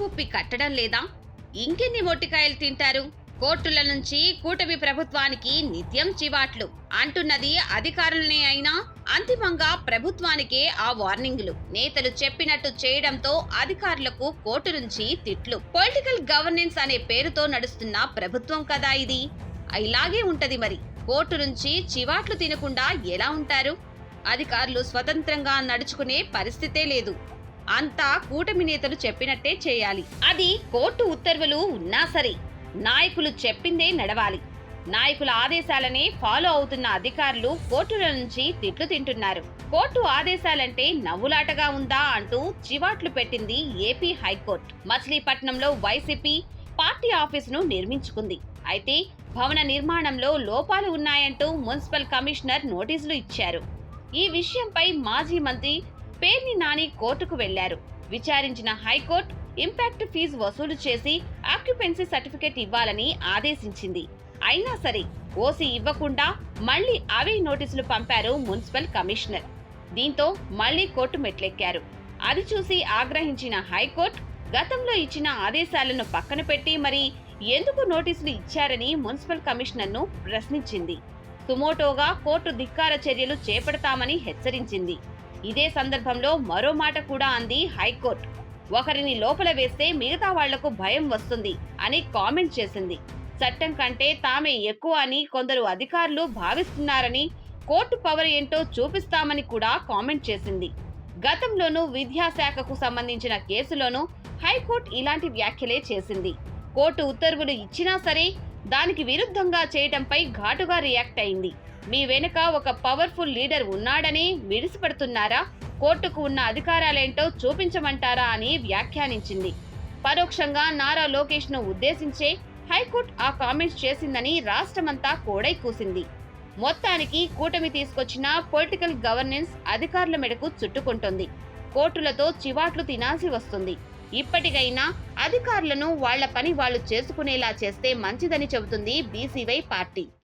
ఉప్పి కట్టడం లేదా? ఇంకెన్ని మొట్టికాయలు తింటారు? కోర్టుల నుంచి కూటమి ప్రభుత్వానికి నిత్యం చివాట్లు అంటున్నది అధికారులనే అయినా అంతిమంగా ప్రభుత్వానికే ఆ వార్నింగులు. నేతలు చెప్పినట్టు చేయడంతో అధికారులకు కోర్టు నుంచి తిట్లు. పొలిటికల్ గవర్నెన్స్ అనే పేరుతో నడుస్తున్న ప్రభుత్వం కదా ఇది. ఇలాగే ఉంటది మరి. కోర్టు నుంచి చివాట్లు తినకుండా ఎలా ఉంటారు? అధికారులు స్వతంత్రంగా నడుచుకునే పరిస్థితే లేదు. అంతా కూటమి నేతలు చెప్పినట్టే చేయాలి. అది కోర్టు ఉత్తర్వులు ఉన్నా సరే నాయకులు చెప్పిందే నడవాలి. నాయకుల ఆదేశాలనే ఫాలో అవుతున్న అధికారులు కోర్టుల నుంచి తిట్లు తింటున్నారు. కోర్టు ఆదేశాలంటే నవ్వులాటగా ఉందా అంటూ చివాట్లు పెట్టింది ఏపీ హైకోర్టు. మచిలీపట్నంలో వైసీపీ పార్టీ ఆఫీసును నిర్మించుకుంది. అయితే భవన నిర్మాణంలో లోపాలు ఉన్నాయంటూ మున్సిపల్ కమిషనర్ నోటీసులు ఇచ్చారు. ఈ విషయంపై మాజీ మంత్రి పేర్ని నాని కోర్టుకు వెళ్లారు. విచారించిన హైకోర్టు ఇంపాక్ట్ ఫీజు వసూలు చేసి ఆక్యుపెన్సీ సర్టిఫికెట్ ఇవ్వాలని ఆదేశించింది. అయినా సరే ఓసీ ఇవ్వకుండా మళ్లీ అవే నోటీసులు పంపారు మున్సిపల్ కమిషనర్. దీంతో మళ్లీ కోర్టు మెట్లెక్కారు. అది చూసి ఆగ్రహించిన హైకోర్టు గతంలో ఇచ్చిన ఆదేశాలను పక్కన పెట్టి మరి ఎందుకు నోటీసులు ఇచ్చారని మున్సిపల్ కమిషనర్ను ప్రశ్నించింది. సుమోటోగా కోర్టు ధిక్కార చర్యలు చేపడతామని హెచ్చరించింది. ఇదే సందర్భంలో మరో మాట కూడా అంది హైకోర్టు. ఒకరిని లోపల వేస్తే మిగతా వాళ్లకు భయం వస్తుంది అని కామెంట్ చేసింది. చట్టం కంటే తామే ఎక్కువ అని కొందరు అధికారులు భావిస్తున్నారని, కోర్టు పవర్ ఏంటో చూపిస్తామని కూడా కామెంట్ చేసింది. గతంలోనూ విద్యాశాఖకు సంబంధించిన కేసులోనూ హైకోర్టు ఇలాంటి వ్యాఖ్యలే చేసింది. కోర్టు ఉత్తర్వులు ఇచ్చినా సరే దానికి విరుద్ధంగా చేయటంపై ఘాటుగా రియాక్ట్ అయింది. మీ వెనుక ఒక పవర్ఫుల్ లీడర్ ఉన్నాడని విడిసిపడుతున్నారా? కోర్టుకు ఉన్న అధికారాలేంటో చూపించమంటారా అని వ్యాఖ్యానించింది. పరోక్షంగా నారా లోకేష్ ను ఉద్దేశించే హైకోర్టు ఆ కామెంట్స్ చేసిందని రాష్ట్రమంతా కోడై కూసింది. మొత్తానికి కూటమి తీసుకొచ్చిన పొలిటికల్ గవర్నెన్స్ అధికారుల మెడకు చుట్టుకుంటోంది. కోర్టులతో చివాట్లు తినాల్సి వస్తుంది. ఇప్పటికైనా అధికారులను వాళ్ల పని వాళ్లు చేసుకునేలా చేస్తే మంచిదని చెబుతుంది బీసీవై పార్టీ.